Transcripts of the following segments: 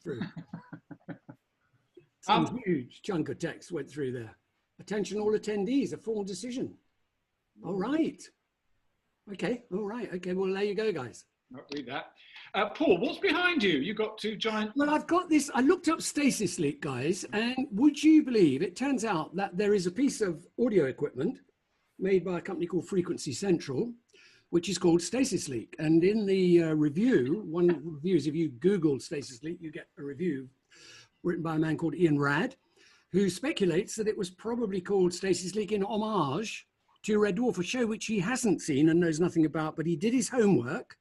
through. Some huge chunk of text went through there. Attention all attendees, a formal decision. All right. Okay, all right. Okay, well, there you go, guys. I'll read that. Paul, what's behind you? You got two giant... Well, I've got this. I looked up Stasis Leak, guys, and would you believe it turns out that there is a piece of audio equipment made by a company called Frequency Central, which is called Stasis Leak. And in the review, one of the reviews, if you Googled Stasis Leak, you get a review written by a man called Ian Rad, who speculates that it was probably called Stasis Leak in homage to Red Dwarf, a show which he hasn't seen and knows nothing about, but he did his homework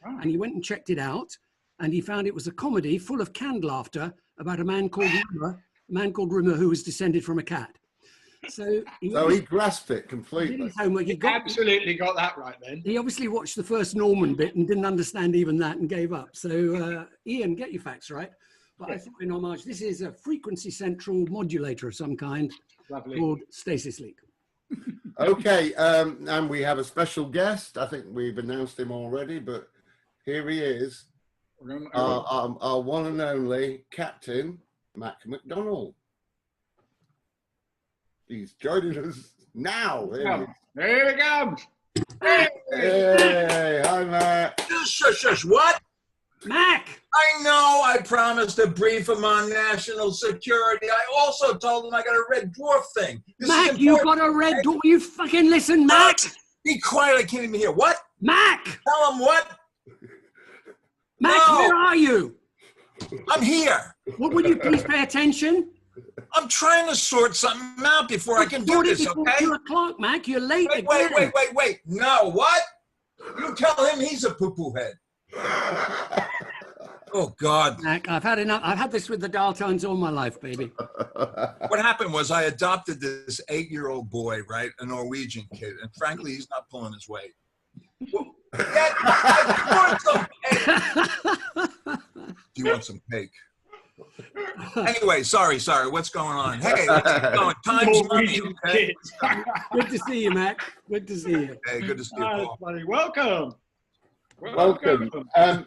and he went and checked it out, and he found it was a comedy full of canned laughter about a man called Rimmer who was descended from a cat. So he grasped it completely. Did his homework. He absolutely got that right then. He obviously watched the first Norman bit and didn't understand even that and gave up. So Ian, get your facts right. But I thought in homage, this is a Frequency Central modulator of some kind. Lovely. Called Stasis Leak. Okay, and we have a special guest. I think we've announced him already, but here he is, our one and only Captain McDonald. He's joining us now. Here he comes. Hey, hi, Mac. Shush, what? Mac! I know I promised to brief him on national security. I also told him I got a Red Dwarf thing. Mac, you got a Red Dwarf? You fucking listen, Mac! Be quiet, I can't even hear. What? Mac! Tell him what? Mac, no. Where are you? I'm here. What, would you please pay attention? I'm trying to sort something out before I can do this, okay? 2 o'clock, Mac. You're late Wait. No, what? You tell him he's a poo-poo head. Oh, God. Mac, I've had enough. I've had this with the dial tones all my life, baby. What happened was I adopted this 8-year-old boy, right? A Norwegian kid. And frankly, he's not pulling his weight. Well, do you want some cake? Anyway, sorry. What's going on? Hey, what's going? Time's money. Okay? Good to see you, Mac. Good to see you. Hey, good to see you, Paul. Welcome.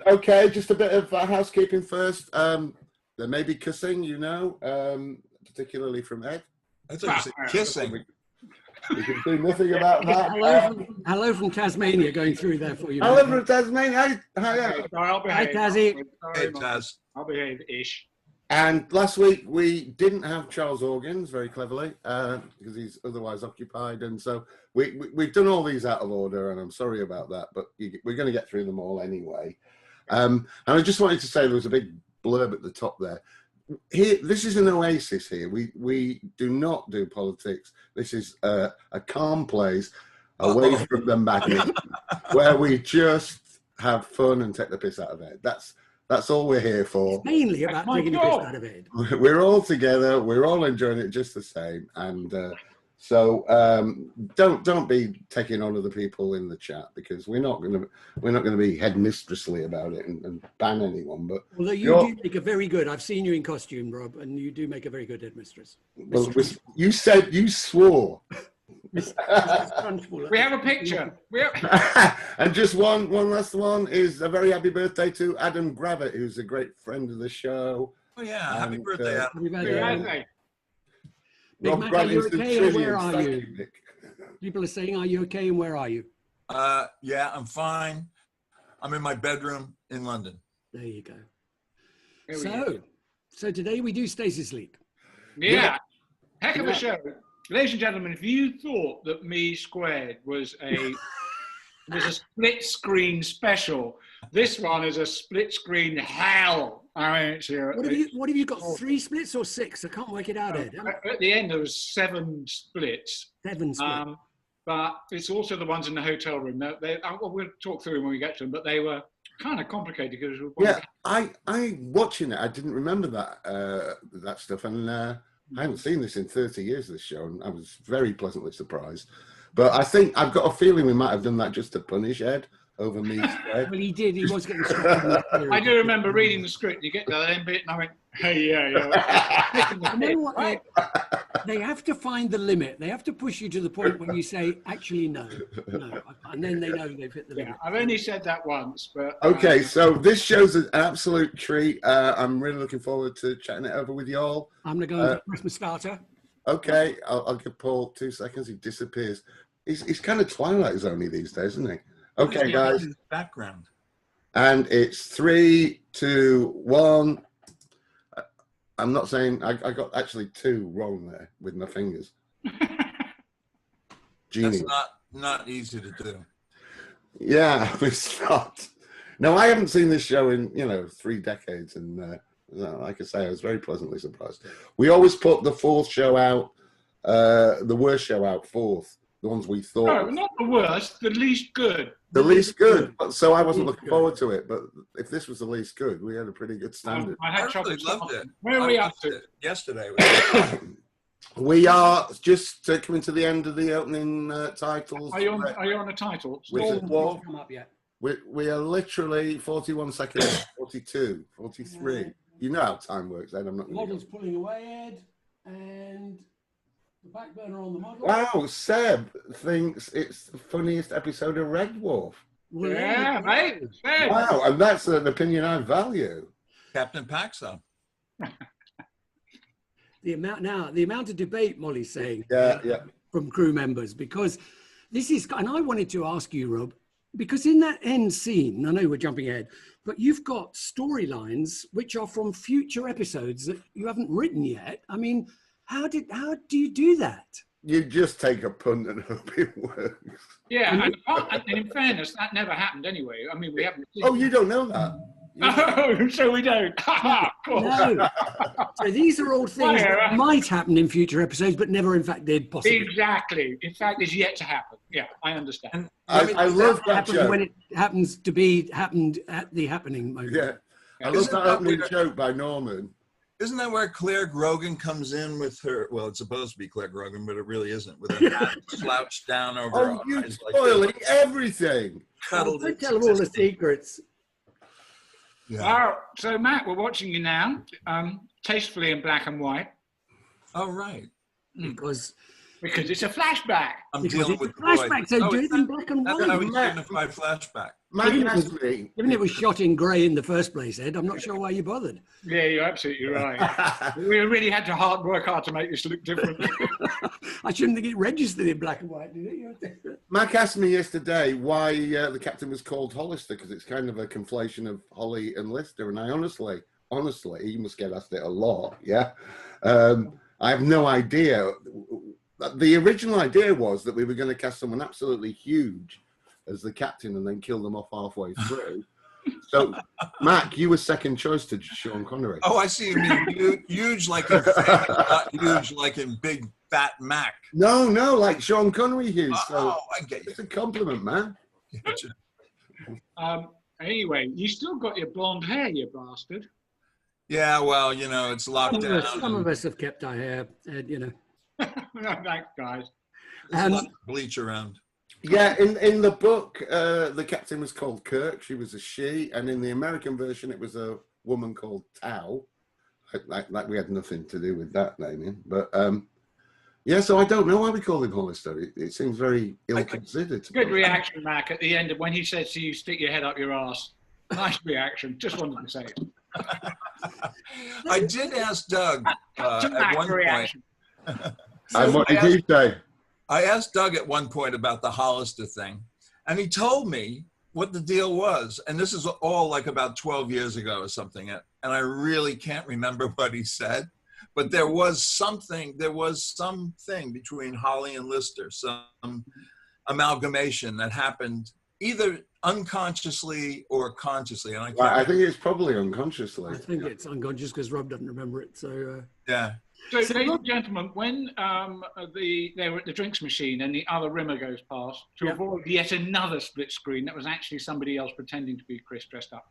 Okay, just a bit of housekeeping first. There may be kissing, particularly from Ed. I thought you said kissing. We can do nothing about that. Hello from Tasmania going through there for you. Hello from Tasmania. Hi, Hi, Tazzy. Hey, Taz. I'll behave-ish. And last week we didn't have Charles Organs, very cleverly, because he's otherwise occupied. And so we've done all these out of order, and I'm sorry about that, but we're going to get through them all anyway. And I just wanted to say there was a big blurb at the top there. Here, this is an oasis here. We do not do politics. This is a calm place away from the madness where we just have fun and take the piss out of it. That's all we're here for. It's mainly about taking the piss out of it. We're all together. We're all enjoying it just the same. And so don't be taking on other people in the chat, because we're not going to be headmistressly about it and ban anyone. But although you do make a very good. I've seen you in costume, Rob, and you do make a very good headmistress. Well, you said you swore. We have a picture. And just one last one is a very happy birthday to Adam Gravett, who's a great friend of the show. Oh yeah, happy birthday, Adam. Happy birthday. Rob Mac, Grant are you is the okay, or where trillion. are Thank you? you, Nick. People are saying, "Are you okay?" and where are you? Yeah, I'm fine. I'm in my bedroom in London. There you go. So today we do Stasis Leak. Yeah. Heck of a show. Ladies and gentlemen, if you thought that Me Squared was a split screen special, this one is a split screen hell. I mean, what have you got? 3 splits or 6? I can't work it out, Ed. At the end, there was 7 splits. 7 splits. But it's also the ones in the hotel room. We'll talk through them when we get to them, but they were kind of complicated. Because I watching it, I didn't remember that stuff, and I haven't seen this in 30 years, this show, and I was very pleasantly surprised. But I think I've got a feeling we might have done that just to punish Ed over Me Squared. Well, he did. He was getting struck. I do remember reading the script. You get to that end bit, and I went, "Hey, yeah." They have to find the limit. They have to push you to the point when you say, actually, no, no. And then they know they've hit the limit. I've only said that once, but... Okay, so this show's an absolute treat. I'm really looking forward to chatting it over with you all. I'm going to go and press my starter. Okay, I'll give Paul 2 seconds. He disappears. He's kind of Twilight Zone-y these days, isn't he? Okay, guys. Background. And it's 3, 2, 1. I'm not saying I got actually 2 wrong there with my fingers. Genius. That's not easy to do. Yeah, it's not. No, I haven't seen this show in 3 decades, and like I say, I was very pleasantly surprised. We always put the 4th show out, the worst show out 4th. The ones we thought. No, not the worst. The least good. The least good. So I wasn't looking forward to it. But if this was the least good, we had a pretty good standard. I had really loved it. Where are we up to? Yesterday. We are just coming to the end of the opening titles. Are you on a title? Which Come up yet. we are literally 41 seconds, 42, 43. You know how time works, Ed. I'm not. Model's pulling away, Ed, and the back burner on the model. Wow, Seb thinks it's the funniest episode of Red Dwarf. Well, Yeah, mate. Hey. Wow, and that's an opinion I value. Captain Paxo. The amount of debate, Molly's saying, Yeah. from crew members, because this is, and I wanted to ask you, Rob, because in that end scene, I know we're jumping ahead, but you've got storylines which are from future episodes that you haven't written yet. I mean, how do you do that? You just take a punt and hope it works. Yeah, and in fairness, that never happened anyway. I mean, we haven't seen Oh, you don't know that? Oh, so we don't. No. So these are all things that might happen in future episodes, but never in fact did possibly. Exactly. In fact, it's yet to happen. Yeah, I understand. I love that happens joke. when it happens to be happened at the happening moment. Yeah. I love that opening joke by Norman. Isn't that where Claire Grogan comes in with her? Well, it's supposed to be Claire Grogan, but it really isn't. With her hat slouched down over her Oh, you eyes, spoiling everything. cuddled. Don't tell them all the secrets. Yeah. So Matt, we're watching you now, tastefully in black and white. Oh, right. Because it's a flashback. I'm Because dealing it's with a the boy. flashback, so do it in black and That's how white. we signify flashback. Mike asked me. Given it was shot in grey in the first place, Ed, I'm not sure why you bothered. Yeah, you're absolutely right. We really had to work hard to make this look different. I shouldn't think it registered in black and white, did it? Mac asked me yesterday why the captain was called Hollister, because it's kind of a conflation of Holly and Lister. And I honestly, you must get asked it a lot, yeah? I have no idea. The original idea was that we were going to cast someone absolutely huge as the captain and then kill them off halfway through. So, Mac, you were second choice to Sean Connery. Oh, I see. You mean huge like in famous, not huge like in big fat Mac. No, like Sean Connery huge. So I get you. it's a compliment, man. Anyway, you still got your blonde hair, you bastard. Yeah, well, it's locked down. Some of us have kept our hair, Ed, Thanks, guys. There's a lot of bleach around. Yeah, in the book, the captain was called Kirk. She was a she, and in the American version, it was a woman called Tao. Like we had nothing to do with that naming, but yeah. So I don't know why we call him Hollister. It seems very ill-considered. Good reaction, Mac, at the end of when he said to you, "Stick your head up your ass." Nice reaction. Just wanted to say it. I did ask Doug at one point. And what did he say? I asked Doug at one point about the Hollister thing, and he told me what the deal was. And this is all like about 12 years ago or something. And I really can't remember what he said, but there was something between Holly and Lister, some amalgamation that happened either unconsciously or consciously. And I think it's probably unconsciously. I think it's unconscious because Rob doesn't remember it. So yeah. So, ladies and gentlemen, when they were at the drinks machine and the other rimmer goes past, to avoid yet another split screen, that was actually somebody else pretending to be Chris dressed up.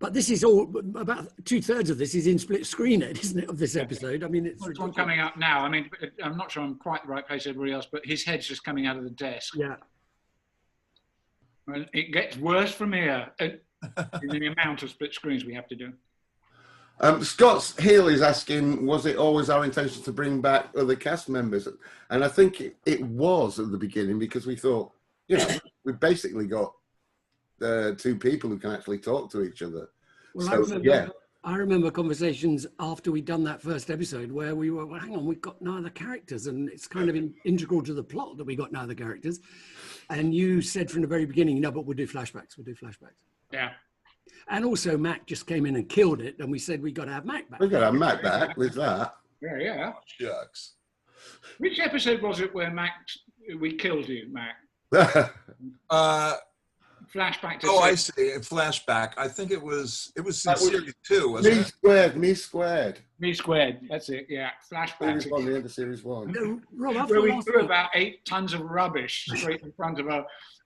But this is all, about 2/3 of this is in split screen, Ed, isn't it, of this episode? I mean, it's all coming up now. I mean, I'm not sure I'm quite the right place as everybody else, but his head's just coming out of the desk. Yeah. And it gets worse from here in the amount of split screens we have to do. Scott Hill is asking, was it always our intention to bring back other cast members? And I think it was at the beginning, because we thought, you know, we basically got 2 people who can actually talk to each other. Well, So, I remember conversations after we'd done that first episode where we were, well, hang on, we've got no other characters, and it's kind of integral to the plot that we got no other characters. And you said from the very beginning, no, but we'll do flashbacks. Yeah. And also, Mac just came in and killed it, and we said we got to have Mac back. We got to have Mac back with that. Yeah. Shucks. Which episode was it where we killed you, Mac? Flashback to I see. A flashback. I think it was in series 2, wasn't it? Me squared. Me squared. That's it. Yeah. Flashback. Series 1, the end of series 1. No, Rob, where we threw about 8 tons of rubbish straight in front of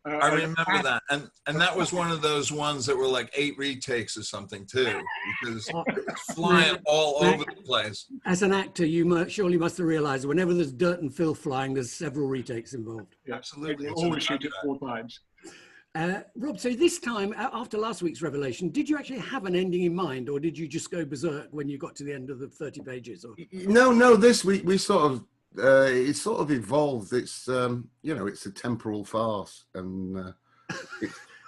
I remember that, and that was one of those ones that were like 8 retakes or something too, because it's flying all over the place. As an actor, you surely must have realised whenever there's dirt and filth flying, there's several retakes involved. Yeah, absolutely. Always shoot it 4 times. Rob, so this time, after last week's revelation, did you actually have an ending in mind, or did you just go berserk when you got to the end of the 30 pages? Or? No, this week we sort of, it sort of evolved. It's, you know, it's a temporal farce, and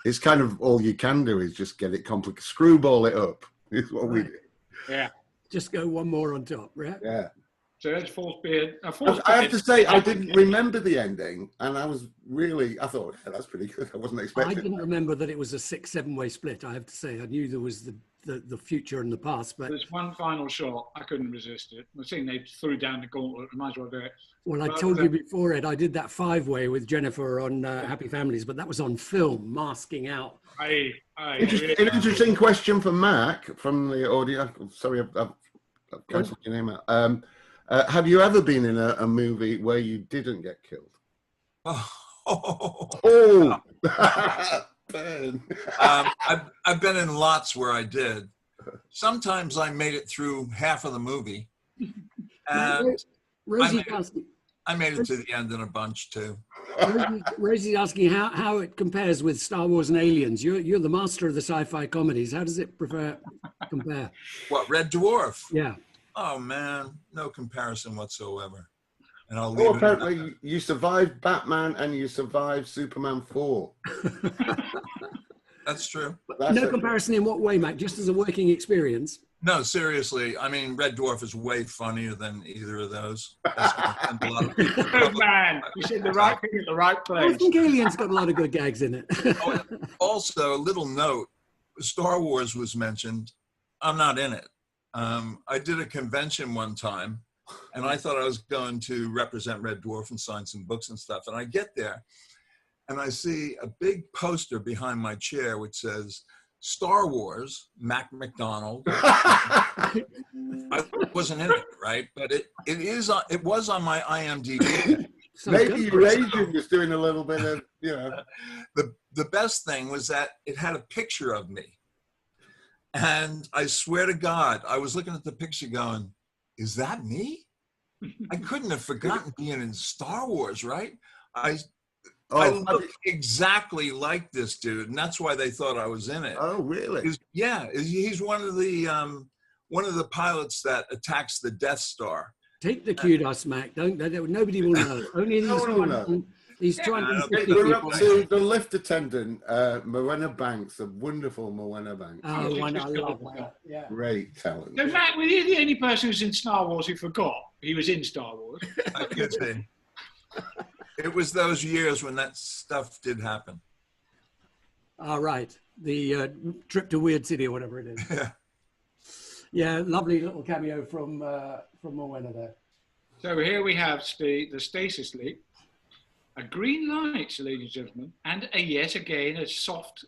it's kind of all you can do is just get it complicated, screwball it up, is what we do. Yeah. Just go one more on top, right? Yeah. So that's false beard. I have to say, I didn't remember the ending, and I thought, yeah, that's pretty good. I wasn't expecting. I didn't remember that it was a 6-7-way split. I have to say, I knew there was the future and the past, but there's one final shot. I couldn't resist it. I think they threw down the gauntlet. I might as well do it. Well, I told you before, Ed, I did that 5-way with Jennifer on Happy Families, but that was on film, masking out. An interesting question for Mac from the audio. Sorry, I've cancelled your name out. Have you ever been in a movie where you didn't get killed? Oh. Ben. I've been in lots where I did. Sometimes I made it through half of the movie, and I made it to the end in a bunch too. Rosie's asking how it compares with Star Wars and Aliens. You're the master of the sci-fi comedies. How does it compare? What, Red Dwarf? Yeah. Oh man, no comparison whatsoever. And I'll leave apparently you survived Batman and you survived Superman 4. That's true. No comparison in what way, Mac? Just as a working experience? No, seriously. I mean, Red Dwarf is way funnier than either of those. Good man. You said the right thing at the right place. I think Aliens got a lot of good gags in it. Also, a little note, Star Wars was mentioned. I'm not in it. I did a convention one time, and I thought I was going to represent Red Dwarf and sign some books and stuff. And I get there, and I see a big poster behind my chair which says, Star Wars, McDonald. I wasn't in it, right? But it was on my IMDb. Maybe your agent was doing a little bit of, you know. The best thing was that it had a picture of me. And I swear to God, I was looking at the picture going, is that me? I couldn't have forgotten being in Star Wars, right? I look exactly like this dude, and that's why they thought I was in it. Oh, really? He's one of the pilots that attacks the Death Star. Take the kudos, Mac. Nobody will know. Only these 250 We're people. up to the lift attendant, Morwenna Banks, the wonderful Morwenna Banks. Oh, I love that. Yeah. Great talent. So, Mac, were you the only person who's in Star Wars who forgot he was in Star Wars? I could say. It was those years when that stuff did happen. All right. The trip to Weird City or whatever it is. Yeah. Yeah, lovely little cameo from Morwenna there. So here we have the stasis leak, a green light, ladies and gentlemen, and yet again a soft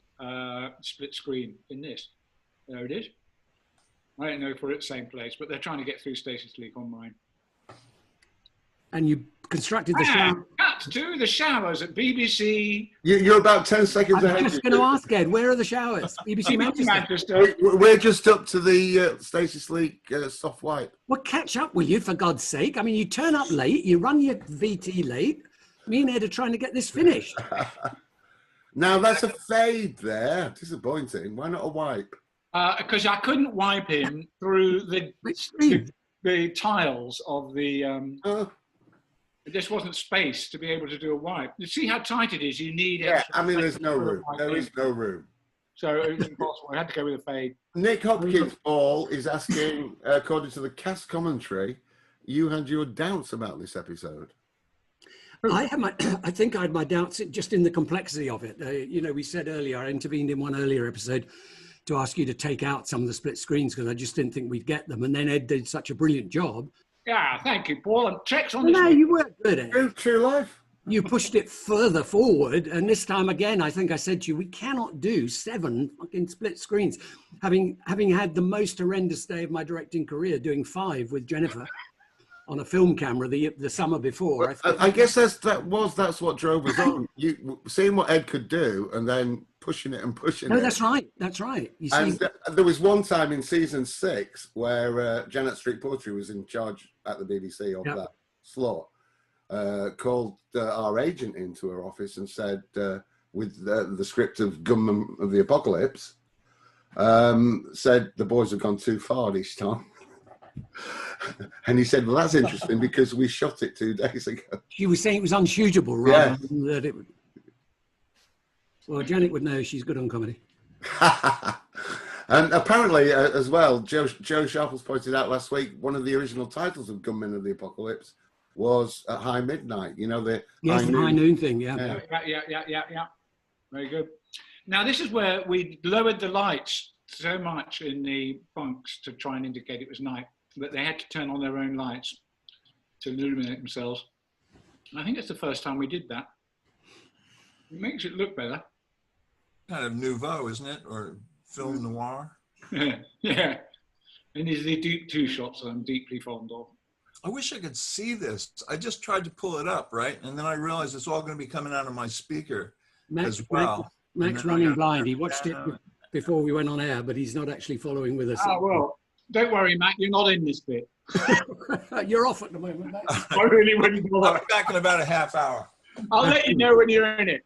split screen in this. There it is. I don't know if we're at the same place, but they're trying to get through stasis leak on mine. And you constructed the shower. Cut to the showers at BBC. You're about 10 seconds ahead. I was just going to ask, Ed, where are the showers? BBC Manchester. We're just up to the stasis leak soft wipe. Well, catch up, will you, for God's sake? I mean, you turn up late, you run your VT late. Me and Ed are trying to get this finished. Now, that's a fade there. Disappointing. Why not a wipe? Because I couldn't wipe him through the tiles of the. It just wasn't space to be able to do a wipe. You see how tight it is. You need. Yeah, I mean, there's no room. There is no room. So it was impossible. I had to go with a fade. Nick Hopkins Paul is asking, according to the cast commentary, you had your doubts about this episode. I think I had my doubts just in the complexity of it. You know, we said earlier, I intervened in one earlier episode to ask you to take out some of the split screens because I just didn't think we'd get them. And then Ed did such a brilliant job. Yeah, thank you, Paul. And checks on this. No, you weren't good, Ed. True life. You pushed it further forward. And this time again, I think I said to you, we cannot do 7 fucking split screens. Having had the most horrendous day of my directing career, doing 5 with Jennifer on a film camera the summer before. I guess that's what drove us on. You seeing what Ed could do and then pushing it. No, that's right. That's right. You see, there was one time in season 6 where Janet Street Poetry was in charge at the BBC of that slot. Called our agent into her office and said, with the script of Gunman of the Apocalypse, said the boys have gone too far this time. And he said, well, that's interesting because we shot it 2 days ago. She was saying it was unshootable rather than that it would. Well, Janet would know. She's good on comedy. And apparently, as well, Joe Sharples pointed out last week, one of the original titles of Gunmen of the Apocalypse was at High Midnight. You know, the high noon thing, Yeah. Very good. Now, this is where we lowered the lights so much in the bunks to try and indicate it was night that they had to turn on their own lights to illuminate themselves. I think it's the first time we did that. It makes it look better. Kind of nouveau, isn't it? Or film noir? Yeah. And these are the two shots that I'm deeply fond of. I wish I could see this. I just tried to pull it up, right? And then I realized it's all going to be coming out of my speaker as well. Max running blind. He watched it before we went on air, but he's not actually following with us. Oh, well, don't worry, Matt. You're not in this bit. You're off at the moment, Max. I really wouldn't bother. I'll be back in about a half hour. I'll let you know when you're in it.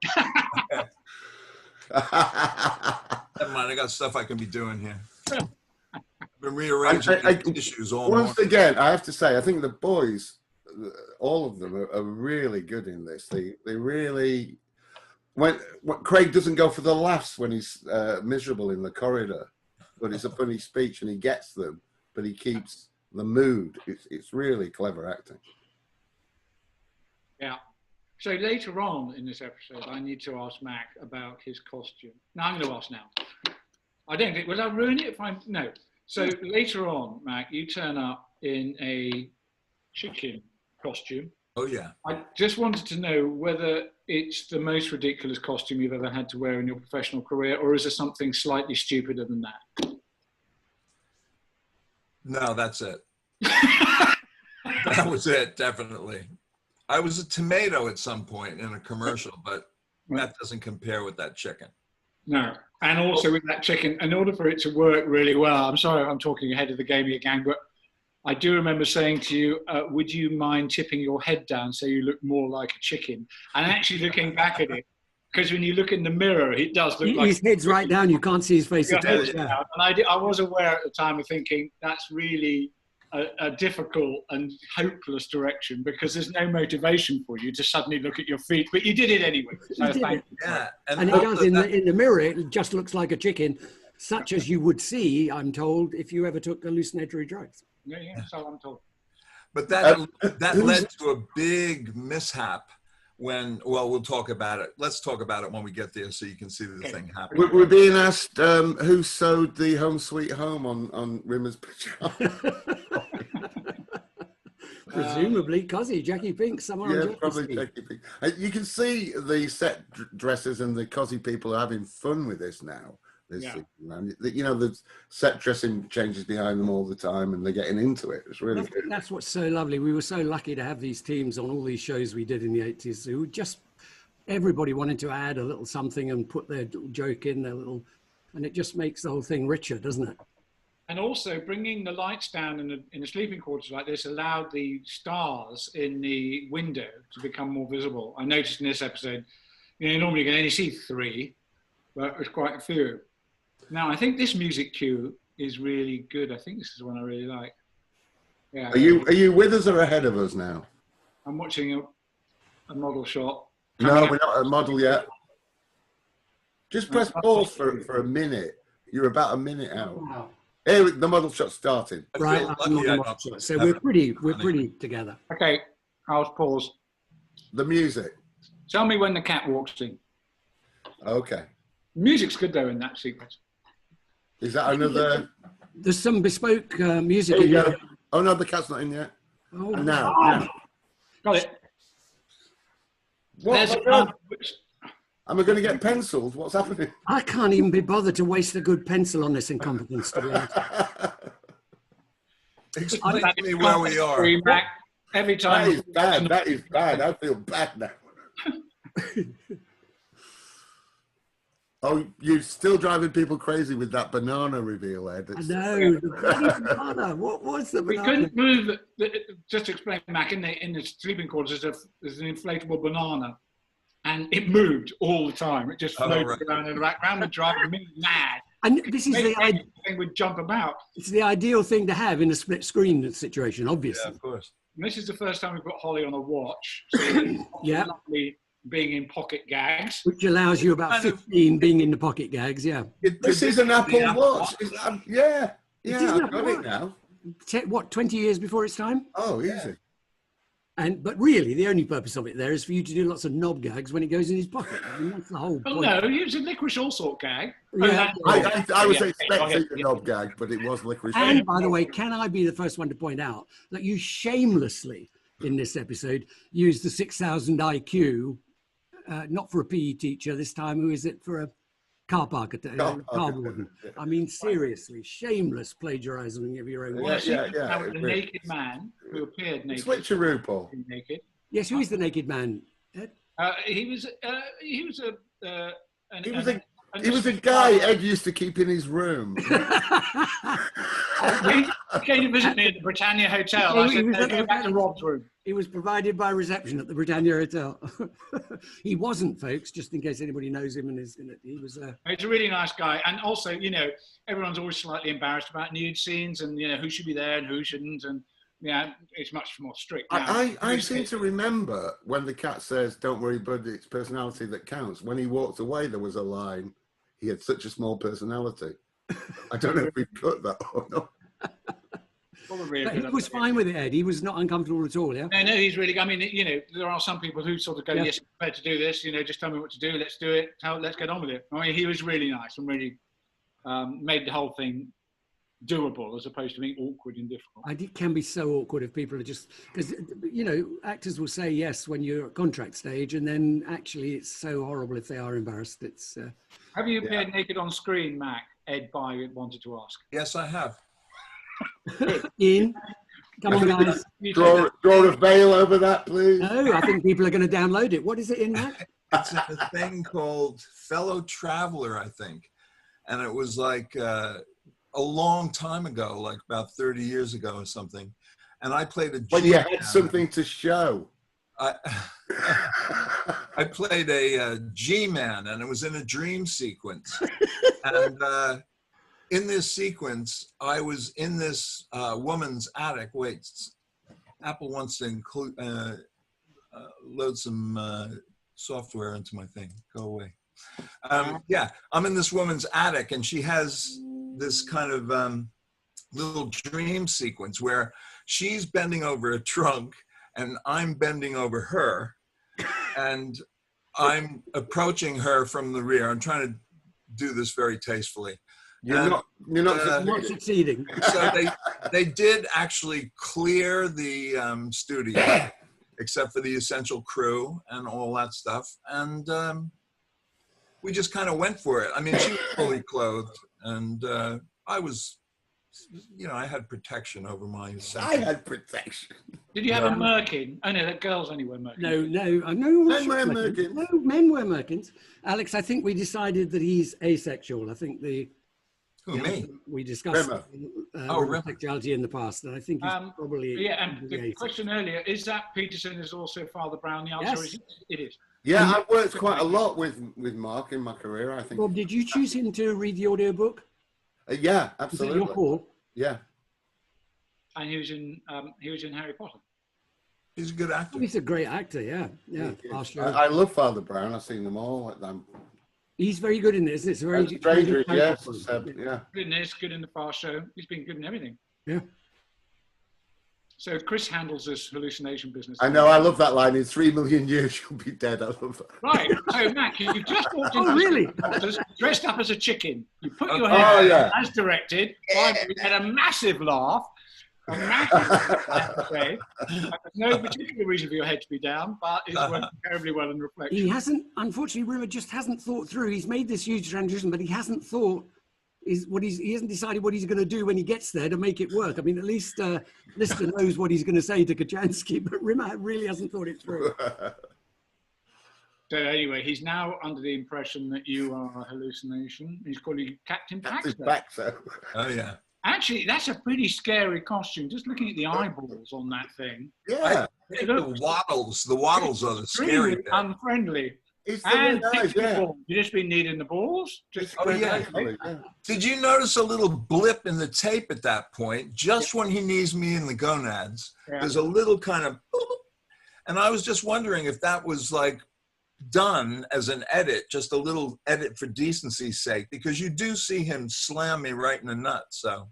Never mind, I got stuff I can be doing here. I've been rearranging issues all once again, I have to say, I think the boys, all of them are really good in this. They really, when Craig doesn't go for the laughs when he's miserable in the corridor, but it's a funny speech and he gets them, but he keeps the mood. It's really clever acting. Yeah. So later on in this episode, I need to ask Mac about his costume. No, I'm going to ask now. I don't think, will I ruin it if I'm, no. So later on, Mac, you turn up in a chicken costume. Oh, yeah. I just wanted to know whether it's the most ridiculous costume you've ever had to wear in your professional career, or is there something slightly stupider than that? No, that's it. That was it, definitely. I was a tomato at some point in a commercial, but that doesn't compare with that chicken. No. And also with that chicken, in order for it to work really well, I'm sorry I'm talking ahead of the game again, but I do remember saying to you, would you mind tipping your head down so you look more like a chicken? And actually looking back at it, because when you look in the mirror, it does look like... His head's right down, you can't see his face at all. Yeah. And I was aware at the time of thinking, that's really a difficult and hopeless direction because there's no motivation for you to suddenly look at your feet, but you did it anyway. So thank you. Yeah. And it does in the mirror, it just looks like a chicken, such as you would see, I'm told, if you ever took hallucinatory drugs. Yeah, so I'm told. But that led to a big mishap when, well, we'll talk about it. Let's talk about it when we get there so you can see the thing happen. We're being asked who sewed the Home Sweet Home on Rimmer's pajamas. Presumably Jackie Pink, somewhere on probably Jackie Pink. You can see the set dressers and the Cosy people are having fun with this now. You know, the set dressing changes behind them all the time and they're getting into it. It's really good. That's what's so lovely. We were so lucky to have these teams on all these shows we did in the 80s who just, everybody wanted to add a little something and put their joke in, and it just makes the whole thing richer, doesn't it? And also bringing the lights down in the sleeping quarters like this allowed the stars in the window to become more visible. I noticed in this episode, you know, normally you can only see 3, but there's quite a few. Now, I think this music cue is really good. I think this is one I really like. Yeah. Are you with us or ahead of us now? I'm watching a model shot. No, we're not at a model yet. Just press pause for a minute. You're about a minute out. Wow. Here, the model shot started. Right, I'm on the model shot. So we're pretty together. Okay, I'll pause. The music. Tell me when the cat walks in. Okay. Music's good though in that sequence. Is that another? There's some bespoke music. There you go. Oh no, the cat's not in yet. Oh, And now. Got it. What? There's Am I going to get pencils? What's happening? I can't even be bothered to waste a good pencil on this incompetence, to be honest. Explain to me where we are. Every time. That is bad. That is bad. I feel bad now. Oh, you're still driving people crazy with that banana reveal, Ed. I know. The bloody banana. What was the We banana? couldn't move. Just to explain, Mac, in the sleeping quarters, there's an inflatable banana, and it moved all the time. It just floated around in the background and driving me mad. And this is the thing would jump about. it's the ideal thing to have in a split screen situation, obviously. Yeah, of course. And this is the first time we've got Holly on a watch. So Yeah. lovely being in pocket gags. Which allows you about 15 being in the pocket gags, yeah. This is an Apple Watch. Yeah, It is yeah, an I've got Apple it Watch. now. What, 20 years before its time? Oh, easy. But really, the only purpose of it there is for you to do lots of knob gags when it goes in his pocket. I mean, that's the whole Oh point. no, it was a licorice all sort gag. Yeah. I was Yeah. expecting a knob gag, but it was licorice. And by the way, can I be the first one to point out that you shamelessly, in this episode, used the 6,000 IQ, not for a PE teacher this time, who is it, for a car park car warden. I mean, seriously, shameless plagiarizing of your own work. Now, the naked man who appeared naked. Switcheroo, Paul. Naked. Yes, who is the naked man? Ed? He was a guy Ed used to keep in his room. He came to visit me at the Britannia Hotel. I said, no, go back to Rob's room. He was provided by reception at the Britannia Hotel. He wasn't, folks, just in case anybody knows him and is in it. He was He's a really nice guy. And also, you know, everyone's always slightly embarrassed about nude scenes and, you know, who should be there and who shouldn't. And, yeah, it's much more strict now. I seem to remember when the cat says, "Don't worry, bud, it's personality that counts." When he walked away, there was a line, "He had such a small personality." I don't know if we put that or not. he was fine with it, Ed. He was not uncomfortable at all, yeah? No, he's really, I mean, you know, there are some people who sort of go, yes, I'm prepared to do this, you know, just tell me what to do, let's do it, let's get on with it. I mean, he was really nice and really made the whole thing doable as opposed to being awkward and difficult. It can be so awkward if people are just, because, you know, actors will say yes when you're at contract stage, and then actually it's so horrible if they are embarrassed. It's. Have you appeared naked on screen, Mac? Ed By wanted to ask. Yes, I have. Ian, come on, guys. Draw a veil over that, please. No, I think people are going to download it. What is it in that? It's in a thing called Fellow Traveler, I think. And it was like a long time ago, like about 30 years ago or something. And I played a G-man. When you had something to show. I played a G-man, and it was in a dream sequence. And in this sequence, I was in this woman's attic. Wait, Apple wants to include load some software into my thing. Go away. Yeah, I'm in this woman's attic, and she has this kind of little dream sequence where she's bending over a trunk, and I'm bending over her, and I'm approaching her from the rear. I'm trying to do this very tastefully. You're not succeeding. So they did actually clear the studio, except for the essential crew and all that stuff. And we just kind of went for it. I mean, she was fully clothed, and I was, you know, I had protection over my essential. I had protection. Did you have a merkin? Oh no, that girls only wear merkins. No. Men wear merkins. No, men wear merkins. Alex, I think we decided that he's asexual. I think Who, me? We discussed sexuality in the past, and I think he's probably. Yeah, and the question earlier is that Peterson is also Father Brown. The answer is it is. Yeah, I've worked quite a lot with Mark in my career, I think. Bob, did you choose him to read the audiobook? Yeah, Was absolutely. that your call? Yeah. And he was in Harry Potter. He's a good Oh, actor. he's a great actor, yeah. I love Father Brown. I've seen them all. He's very good in this. It's a very Stranger, very yes. good Yeah. Good in this, good in the Fast Show. He's been good in everything. Yeah. So Chris handles this hallucination business. I know. I love that line. In 3 million years, you'll be dead. I love that. Right. So Mac, you've just walked into really? dressed up as a chicken. You put your hair yeah. as directed. We had a massive laugh. A massive laugh, I have to say. There's no particular reason for your head to be down, but it's worked terribly well in reflection. He hasn't, unfortunately, Rimmer just hasn't thought through. He's made this huge transition, but he hasn't thought he hasn't decided what he's going to do when he gets there to make it work. I mean, at least Lister knows what he's going to say to Kajansky, but Rimmer really hasn't thought it through. So anyway, he's now under the impression that you are a hallucination. He's calling you Captain Baxter. Oh, yeah. Actually, that's a pretty scary costume. Just looking at the eyeballs on that thing. Yeah. I think the waddles are the scary bit. Unfriendly. It's And nice, yeah. you just been needing the balls? Just yeah. Did you notice a little blip in the tape at that point? Just when he knees me in the gonads, there's a little kind of, and I was just wondering if that was like done as an edit, just a little edit for decency's sake, because you do see him slam me right in the nuts. So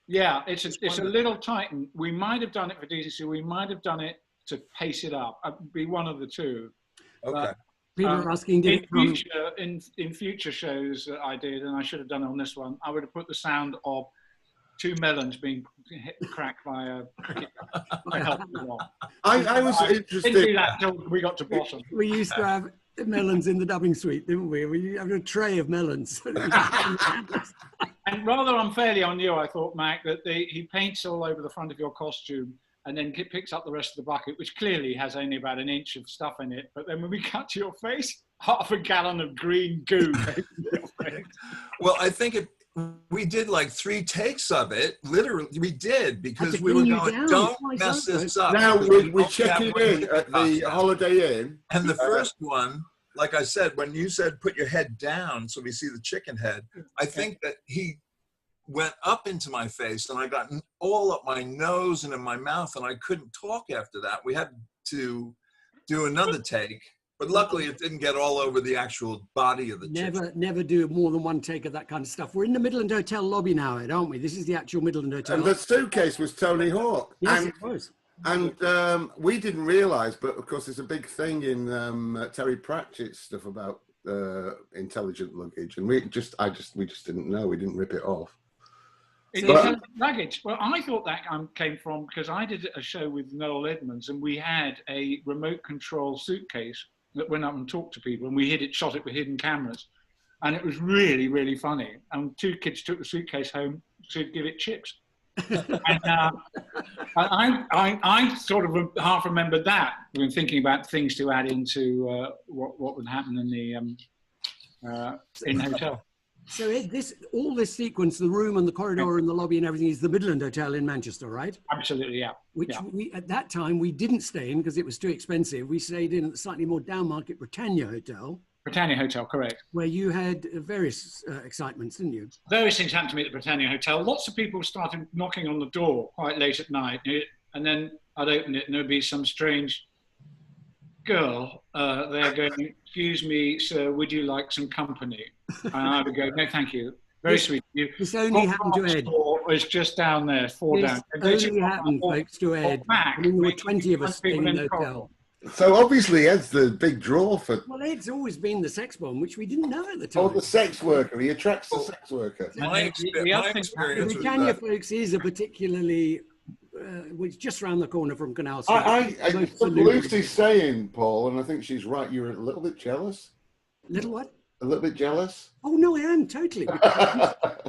yeah, it's a little tightened. We might have done it for decency. We might have done it to pace it up. It'd be one of the two. okay. People are asking, in future shows that I did, and I should have done it on this one, I would have put the sound of 2 melons being cracked by a cricket. I was interested. Didn't do that until we got to bottom. We used to have melons in the dubbing suite, didn't we? We had a tray of melons. And rather unfairly on you, I thought, Mac, that he paints all over the front of your costume and then picks up the rest of the bucket, which clearly has only about an inch of stuff in it. But then when we cut to your face, 1/2 gallon of green goo. Well, I think we did like 3 takes of it. Literally, we did, because we were going, don't mess this up. Now we're checking in at the Holiday Inn. And the first one, like I said, when you said put your head down so we see the chicken head, I think that he went up into my face and I got all up my nose and in my mouth, and I couldn't talk after that. We had to do another take, but luckily it didn't get all over the actual body of the chicken. Never do more than one take of that kind of stuff. We're in the Midland Hotel lobby now, Ed, aren't we? This is the actual Midland Hotel. And the suitcase was Tony Hawk. Yes, it was. And we didn't realise, but of course, there's a big thing in Terry Pratchett's stuff about intelligent luggage, and we just didn't know. We didn't rip it off. Intelligent luggage. Well, I thought that came from, because I did a show with Noel Edmonds, and we had a remote control suitcase that went up and talked to people, and we shot it with hidden cameras, and it was really, really funny. And 2 kids took the suitcase home to give it chips. And I sort of half remembered that when thinking about things to add into what would happen in the in the hotel. So Ed, all this sequence, the room and the corridor and the lobby and everything, is the Midland Hotel in Manchester, right? Absolutely, yeah. Which we at that time we didn't stay in because it was too expensive. We stayed in the slightly more downmarket Britannia Hotel. Britannia Hotel, correct. Where you had various excitements, didn't you? Various things happened to me at the Britannia Hotel. Lots of people started knocking on the door quite late at night, and then I'd open it and there'd be some strange girl there going, "Excuse me, sir, would you like some company?" And I would go, "No, thank you. Very sweet of you." This only happened to Ed. It's just down there, 4 down. This only happened, folks, to Ed. I mean, there were 20 of us staying in the hotel. So obviously Ed's the big draw for... Well, Ed's always been the sex bomb, which we didn't know at the time. Oh, the sex worker. He attracts the sex worker. My experience the Britannia, folks, is a particularly... which just round the corner from Canal Street. I Lucy's saying, Paul, and I think she's right, you're a little bit jealous. Little what? A little bit jealous? Oh, no, I am, totally.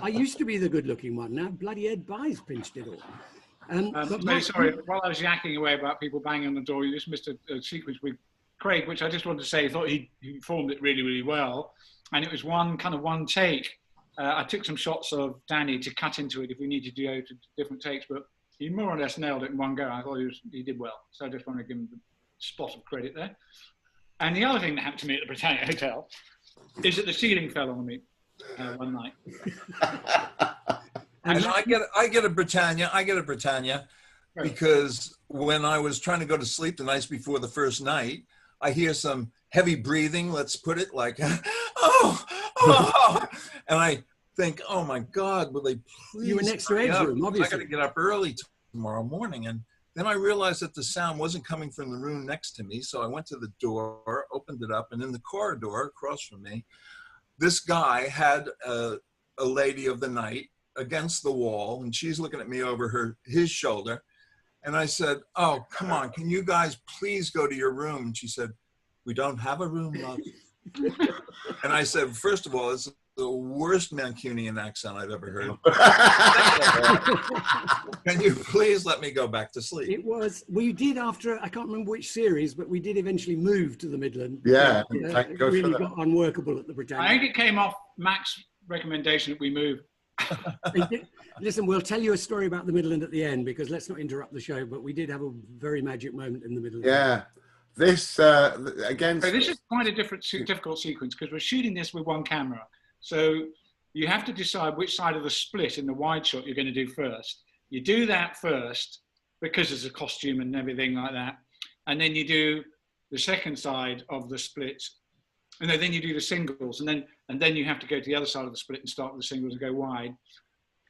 I used to be the good-looking one. Now, bloody Ed Byes pinched it all. Sorry, while I was yakking away about people banging on the door, you just missed a sequence with Craig, which I just wanted to say, I thought he performed it really, really well. And it was one take. I took some shots of Danny to cut into it if we needed to go to different takes, but he more or less nailed it in one go. I thought he did well. So I just want to give him the spot of credit there. And the other thing that happened to me at the Britannia Hotel is that the ceiling fell on me one night. And I get a Britannia. Right. Because when I was trying to go to sleep the nights before the first night, I hear some heavy breathing, let's put it like, oh, and I think, oh my God, will they please? You were next to Ed's room, obviously. I got to get up early tomorrow morning. And then I realized that the sound wasn't coming from the room next to me. So I went to the door, opened it up, and in the corridor across from me, this guy had a lady of the night against the wall, and she's looking at me over his shoulder. And I said, oh, come on, can you guys please go to your room? And she said, we don't have a room, love. And I said, first of all, it's the worst Mancunian accent I've ever heard. Can you please let me go back to sleep? It was, we did after, I can't remember which series, but we did eventually move to the Midland. Yeah, It really got unworkable at the Britannia. I think it came off Mac's recommendation that we move. Listen, we'll tell you a story about the Midland at the end, because let's not interrupt the show, but we did have a very magic moment in the Midland. Yeah. This, again... So this is quite a difficult sequence, because we're shooting this with one camera. So you have to decide which side of the split in the wide shot you're going to do first. You do that first, because there's a costume and everything like that. And then you do the second side of the split. And then you do the singles. And then you have to go to the other side of the split and start with the singles and go wide,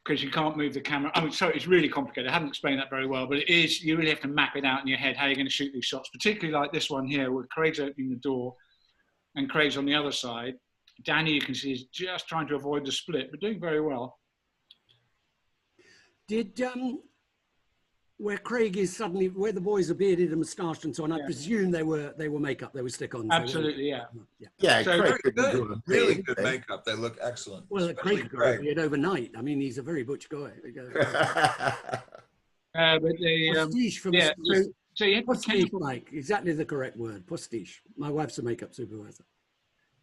because you can't move the camera. I mean, so it's really complicated. I haven't explained that very well, but it is, you really have to map it out in your head how you're going to shoot these shots, particularly like this one here, where Craig's opening the door and Craig's on the other side. Danny, you can see, is just trying to avoid the split, but doing very well. Did, where Craig is suddenly, where the boys are bearded and moustached and so on, I presume they were makeup, they were stick-ons. Absolutely, yeah. Yeah, So Craig Very couldn't good, do a really thing. good makeup. They look excellent. Well, Especially Craig got a beard overnight. I mean, he's a very butch guy. But they, Postiche from yeah, so you have to postiche, Mike, exactly the correct word, postiche. My wife's a makeup supervisor.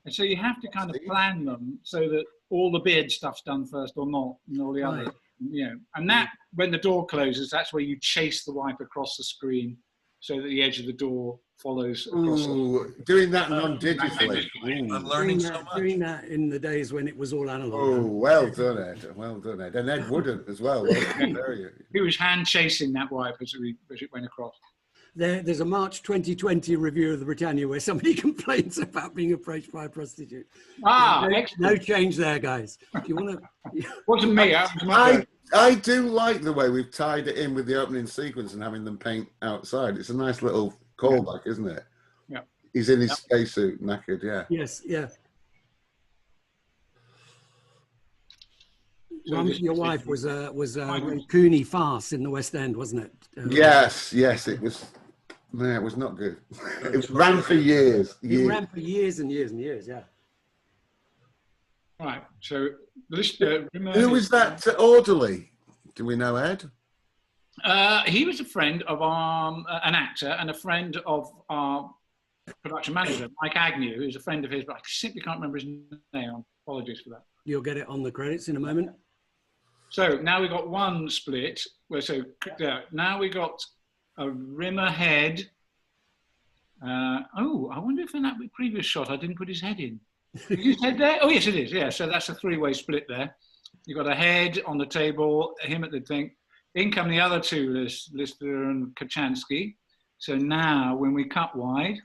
and so you have to kind of plan them so that all the beard stuff's done first or not, and all the other, you know. And that, when the door closes, that's where you chase the wipe across the screen so that the edge of the door follows across. Ooh, doing that non-digitally. I'm learning so much. Doing that in the days when it was all analog. Oh, well done, Ed. Well done, Ed. And Ed wouldn't as well. He was hand chasing that wipe as it went across. There's a March 2020 review of the Britannia where somebody complains about being approached by a prostitute. Ah, no change there, guys. If you want to, wasn't me. I do like the way we've tied it in with the opening sequence and having them paint outside. It's a nice little callback, isn't it? Yeah. He's in his spacesuit, knackered, yeah. yes, yeah. So your wife was a Cooney farce in the West End, wasn't it? Yes, it was. Man, it was not good. It ran for years. It ran for years and years and years, yeah. Right. So who was that orderly? Do we know, Ed? He was a friend of an actor and a friend of our production manager, Mike Agnew, who's a friend of his, but I simply can't remember his name. Apologies for that. You'll get it on the credits in a moment. So now we've got one split. Now we got a rimmer head. I wonder if in that previous shot I didn't put his head in. Is his head there? Oh, yes, it is. Yeah, so that's a three-way split there. You've got a head on the table, him at the thing. In come the other two, Lister and Kachansky. So now when we cut wide.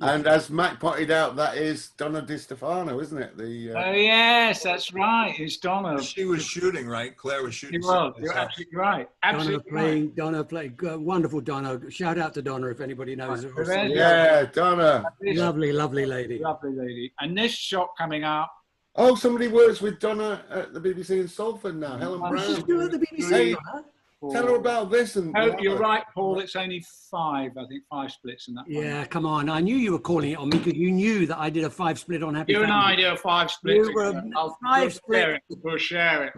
And as Mac pointed out, that is Donna Di Stefano, isn't it? Oh, yes, that's right. It's Donna. She was shooting, right? Claire was shooting. You're absolutely right. Absolutely Donna playing, wonderful Donna. Shout out to Donna if anybody knows her. Yeah, Donna. Lovely, lovely lady. Lovely lady. And this shot coming up. Oh, somebody works with Donna at the BBC in Salford now, Helen Brown. She's still at the BBC. Hey, tell her about this. And oh, you're right, Paul. It's only five splits in that one. Yeah, come on. I knew you were calling it on me because you knew that I did a 5 split on Happy You and I do a 5 split. You were I'll 5 split. We'll share it.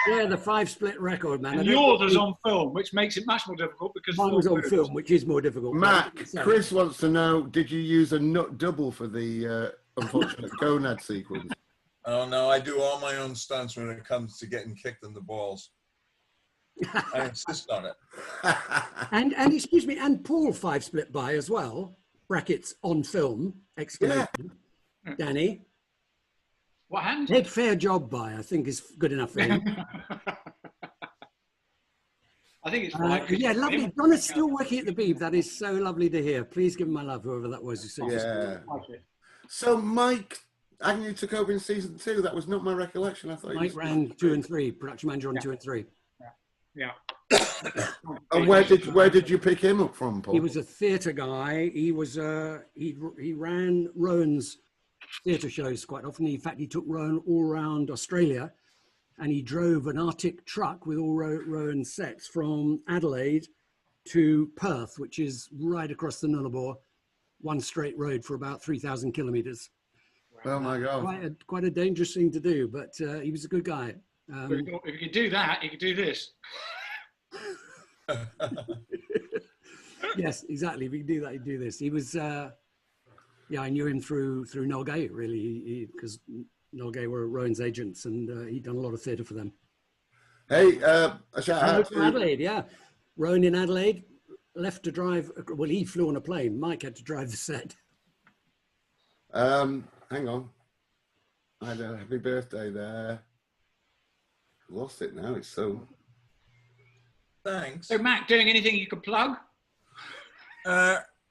Yeah, the 5 split record, man. And yours was on film, which makes it much more difficult because mine was on film, which is more difficult. Mac, Chris wants to know, did you use a nut double for the unfortunate gonad sequence? Oh, no, I do all my own stunts when it comes to getting kicked in the balls. I insist on it. and excuse me, and Paul 5 split by as well. brackets on film, exclamation. Danny. What happened? Head fair job by, I think is good enough for him. I think it's right. Yeah, lovely. Donna's still working at the Beeb. That is so lovely to hear. Please give him my love, whoever that was who said Yeah. So Mike Agnew took over in season 2. That was not my recollection. I thought Mike ran 2 and 3. Production manager on 2 and 3. Yeah. And where did you pick him up from, Paul? He was a theatre guy. He was he ran Rowan's theatre shows quite often. In fact, he took Rowan all around Australia, and he drove an Arctic truck with all Rowan sets from Adelaide to Perth, which is right across the Nullarbor, one straight road for about 3,000 kilometres. Oh my God! Quite a dangerous thing to do, but he was a good guy. If you could do that, you could do this. Yes, exactly. If you could do that, you do this. He was, yeah, I knew him through Noel Gay, really, because Noel Gay were Rowan's agents, and he'd done a lot of theatre for them. Hey, a shout out to Adelaide, yeah. Rowan in Adelaide, left to drive. Well, he flew on a plane. Mike had to drive the set. Hang on. I had a happy birthday there. Lost it now. It's so. Thanks. So, Mac, doing anything you could plug?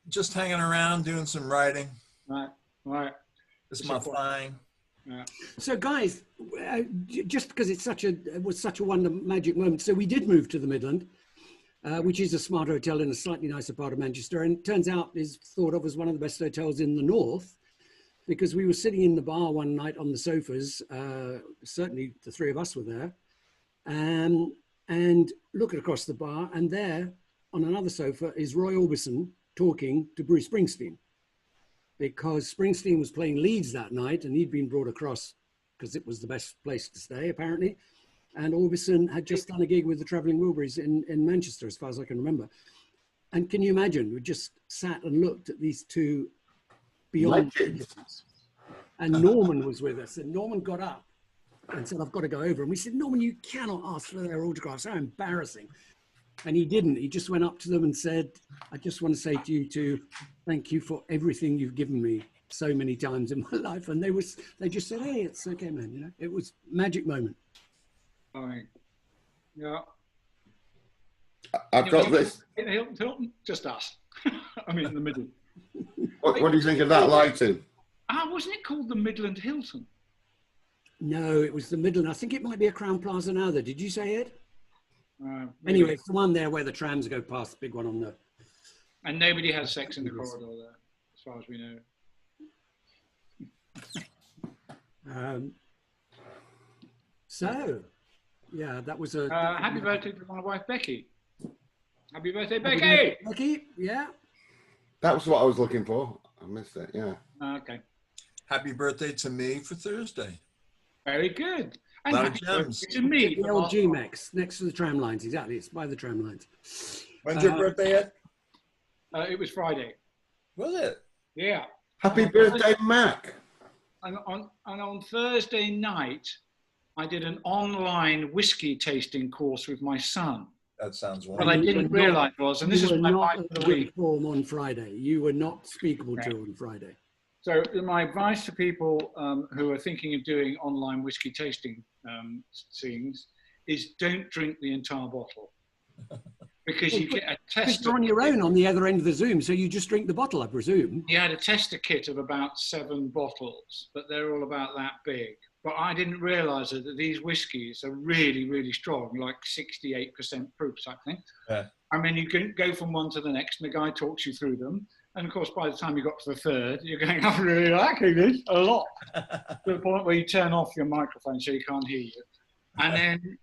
Just hanging around, doing some writing. Right. It's my thing. Yeah. So, guys, just because it was such a wonder magic moment, so we did move to the Midland, which is a smart hotel in a slightly nicer part of Manchester, and it turns out is thought of as one of the best hotels in the north, because we were sitting in the bar one night on the sofas. Certainly, the three of us were there, and looking across the bar, and there on another sofa is Roy Orbison talking to Bruce Springsteen, because Springsteen was playing Leeds that night and he'd been brought across because it was the best place to stay, apparently. And Orbison had just done a gig with the Travelling Wilburys in Manchester, as far as I can remember. And can you imagine, we just sat and looked at these two beyond legends. And Norman was with us, and Norman got up and said, I've got to go over. And we said, Norman, you cannot ask for their autographs. How embarrassing. And he didn't. He just went up to them and said, I just want to say to you two, thank you for everything you've given me so many times in my life. And they just said, hey, it's okay, man. You know, it was a magic moment. All right. Yeah. I've got this. Hilton, just us. I mean, in the middle. What do you think of that lighting? Wasn't it called the Midland Hilton? No, it was the Midland. I think it might be a Crown Plaza now, though. Did you say it? Anyway, it's the one there where the trams go past, the big one on the... And nobody has sex in the corridor there, as far as we know. So, yeah, that was a... happy birthday to my wife, Becky. Happy birthday, Becky! Becky, yeah. That was what I was looking for. I missed it, yeah. Okay. Happy birthday to me for Thursday. Very good. And happy birthday to me. The old G-Mex, next to the tram lines, exactly. It's by the tram lines. When's your birthday yet? It was Friday. Was it? Yeah. Happy birthday, Mac. And on Thursday night, I did an online whiskey tasting course with my son. That sounds What wonderful. I didn't realise was, and this is my advice for the week. On Friday. You were not speakable to on Friday. So my advice to people who are thinking of doing online whiskey tasting things is don't drink the entire bottle. Because you get a tester. You're on your own on the other end of the Zoom, so you just drink the bottle, I presume. He had a tester kit of about 7 bottles, but they're all about that big. But I didn't realise that these whiskies are really, really strong, like 68% proof type thing. Yeah. And then you can go from one to the next, and the guy talks you through them. And of course, by the time you got to the third, you're going, I'm really liking this a lot. To the point where you turn off your microphone so you can't hear you. And then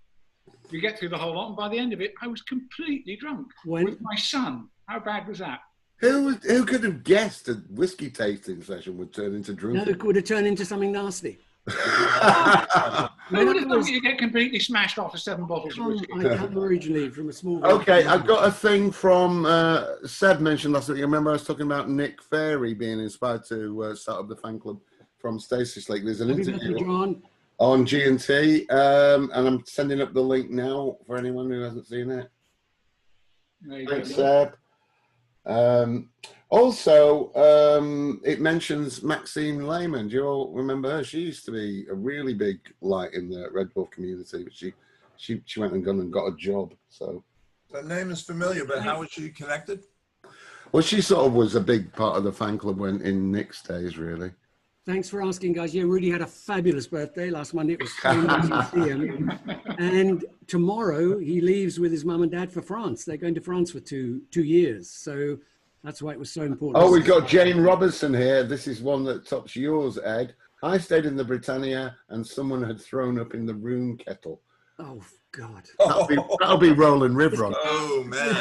you get through the whole lot, and by the end of it, I was completely drunk with my son. How bad was that? Who could have guessed a whiskey tasting session would turn into drinking? No, it would have turned into something nasty. Who would have thought you get completely smashed off of 7 bottles of whiskey? I come originally from a small... Okay, I've got a thing from Seb mentioned last week. You remember I was talking about Nick Ferry being inspired to start up the fan club from Stasis Lake. There's an interview on G&T, and I'm sending up the link now for anyone who hasn't seen it. There you Thanks, go. Seb. Also, it mentions Maxine Lehman. Do you all remember her? She used to be a really big light in the Red Dwarf community, but she went and got a job. So That name is familiar, but how was she connected? well, she sort of was a big part of the fan club when in Nick's days, really. Thanks for asking, guys. Yeah, Rudy had a fabulous birthday last Monday. It was so nice to see him. And tomorrow he leaves with his mum and dad for France. They're going to France for two years. So that's why it was so important. Oh, we've got Jane Robertson here. This is one that tops yours, Ed. I stayed in the Britannia and someone had thrown up in the room kettle. Oh, God. That'll be Roland Rivron. Oh, man.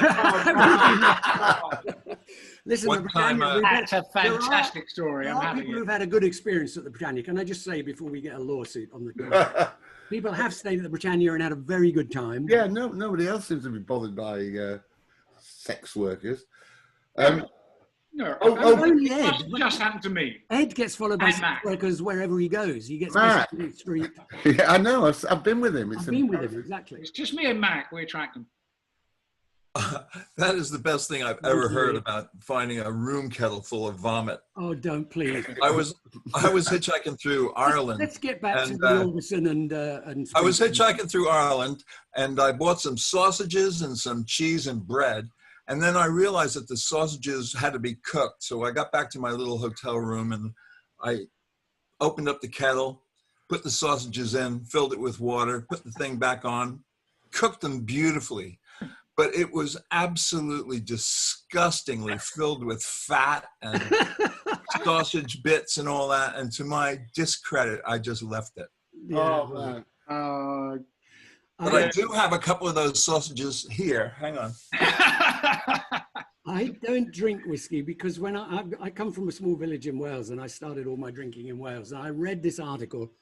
Listen, that's a fantastic story. There I'm are having people it. who've had a good experience at the Britannia. Can I just say before we get a lawsuit on the people have stayed at the Britannia and had a very good time. Yeah, nobody else seems to be bothered by sex workers. No, only Ed. it just happened to me. Ed gets followed by And sex Matt. workers wherever he goes. He gets Matt. messaged on the street. Yeah, I know. I've been with him. I've been with him, exactly. It's just me and Mac. We attract them. That is the best thing I've ever heard about finding a room kettle full of vomit. Oh, don't please. I was hitchhiking through Ireland. Let's get back to and, the Alderson and I was hitchhiking through Ireland, and I bought some sausages and some cheese and bread. And then I realized that the sausages had to be cooked. So I got back to my little hotel room and I opened up the kettle, put the sausages in, filled it with water, put the thing back on, cooked them beautifully. But it was absolutely disgustingly filled with fat and sausage bits and all that. And to my discredit, I just left it. Yeah. Oh, man. But I do have a couple of those sausages here. Hang on. I don't drink whiskey because when I come from a small village in Wales and I started all my drinking in Wales. And I read this article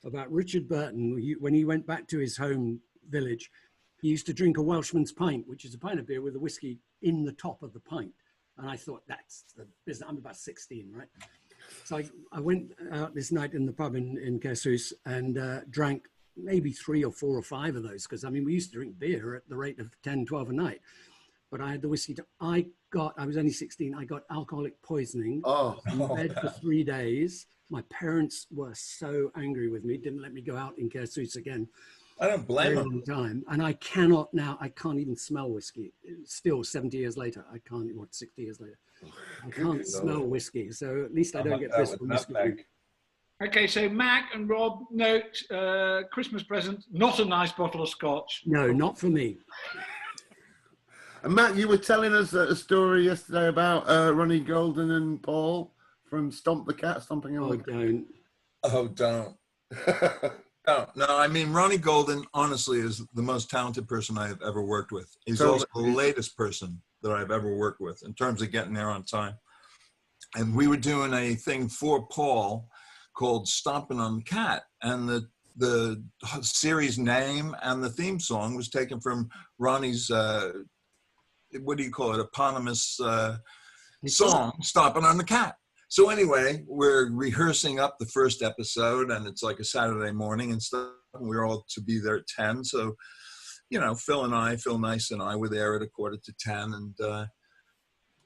about Richard Burton when he went back to his home village. He used to drink a Welshman's pint, which is a pint of beer with a whiskey in the top of the pint. And I thought, that's the business. I'm about 16, right? So I went out this night in the pub in Caersus and drank maybe 3 or 4 or 5 of those. Because, I mean, we used to drink beer at the rate of 10, 12 a night. But I had the whiskey. I was only 16. I got alcoholic poisoning. Oh. In bed for 3 days. My parents were so angry with me, didn't let me go out in Caersus again. I don't blame Very them. long time. And I can't even smell whiskey. Still 70 years later, I can't, 60 years later, I can't smell whiskey. So at least I don't get this from whiskey. Okay, so Mac and Rob, note, Christmas present, not a nice bottle of scotch. No, not for me. And Matt, you were telling us a story yesterday about Ronnie Golden and Paul from Stomp the Cat, Stomping on the Cat. Don't. Oh, don't. No, I mean, Ronnie Golden, honestly, is the most talented person I have ever worked with. He's also the latest person that I've ever worked with in terms of getting there on time. And we were doing a thing for Paul called Stomping on the Cat. And the series name and the theme song was taken from Ronnie's, what do you call it, eponymous song, Stomping on the Cat. So anyway, we're rehearsing up the first episode, and it's like a Saturday morning and stuff. And we're all to be there at 10. So, you know, Phil Nice and I were there at 9:45, and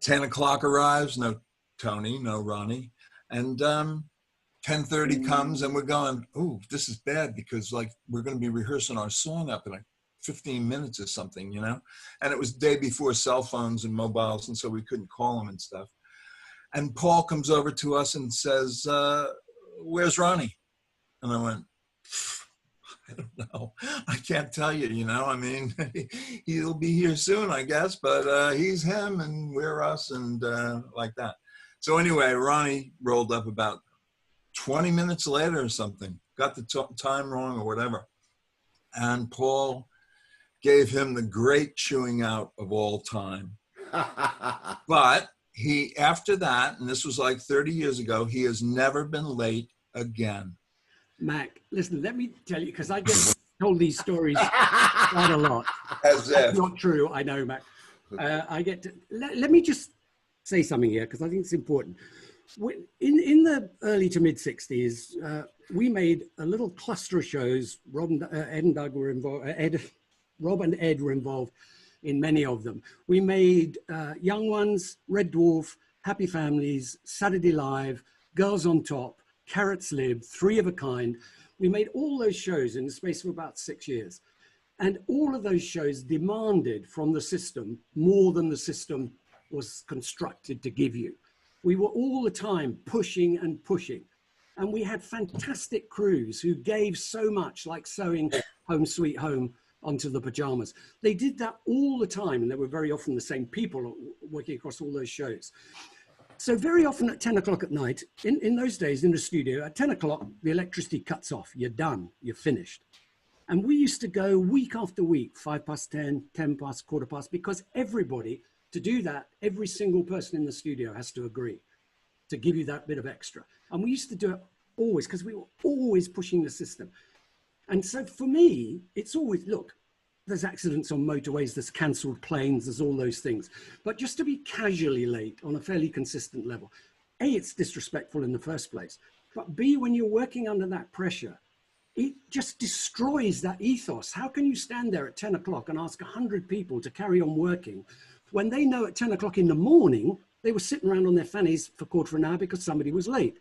10 o'clock arrives. No Tony, no Ronnie, and 10:30 comes, and we're going, "Ooh, this is bad," because like we're going to be rehearsing our song up in like 15 minutes or something, you know. And it was the day before cell phones and mobiles, and so we couldn't call him and stuff. And Paul comes over to us and says, "Where's Ronnie?" And I went, "I don't know. I can't tell you, you know. I mean, he'll be here soon, I guess, but he's him and we're us," and like that. So anyway, Ronnie rolled up about 20 minutes later or something, got the time wrong or whatever. And Paul gave him the great chewing out of all time. But he, after that, and this was like 30 years ago, he has never been late again. Mac, listen, let me tell you, because I get told these stories quite a lot. As That's if. not true, I know, Mac. I get to, let me just say something here, because I think it's important. In the early to mid 60s, we made a little cluster of shows. Rob and Ed were involved, in many of them. We made Young Ones, Red Dwarf, Happy Families, Saturday Live, Girls on Top, Carrots Lib, Three of a Kind. We made all those shows in the space of about 6 years. And all of those shows demanded from the system more than the system was constructed to give you. We were all the time pushing and pushing. And we had fantastic crews who gave so much, like sewing Home Sweet Home onto the pajamas. They did that all the time, and they were very often the same people working across all those shows. So very often at 10 o'clock at night, in those days in the studio, at 10 o'clock, the electricity cuts off. You're done, you're finished. And we used to go week after week, 5 past 10, 10 past, quarter past, because everybody, to do that, every single person in the studio has to agree to give you that bit of extra. And we used to do it always, because we were always pushing the system. And so for me, it's always, look, there's accidents on motorways, there's cancelled planes, there's all those things. But just to be casually late on a fairly consistent level, A, it's disrespectful in the first place. But B, when you're working under that pressure, it just destroys that ethos. How can you stand there at 10 o'clock and ask 100 people to carry on working when they know at 10 o'clock in the morning, they were sitting around on their fannies for a quarter of an hour because somebody was late?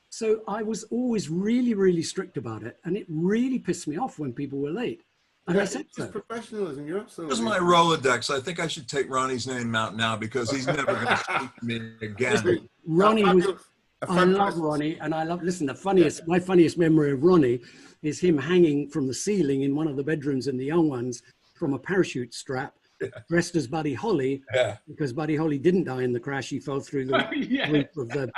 So I was always really, really strict about it. And it really pissed me off when people were late. And I said so. Professionalism, you're absolutely. Here's my Rolodex. I think I should take Ronnie's name out now because he's never going to speak to me again. Ronnie was, I love Ronnie, and I love, listen, my funniest memory of Ronnie is him hanging from the ceiling in one of the bedrooms in the Young Ones from a parachute strap, dressed as Buddy Holly, because Buddy Holly didn't die in the crash. He fell through the roof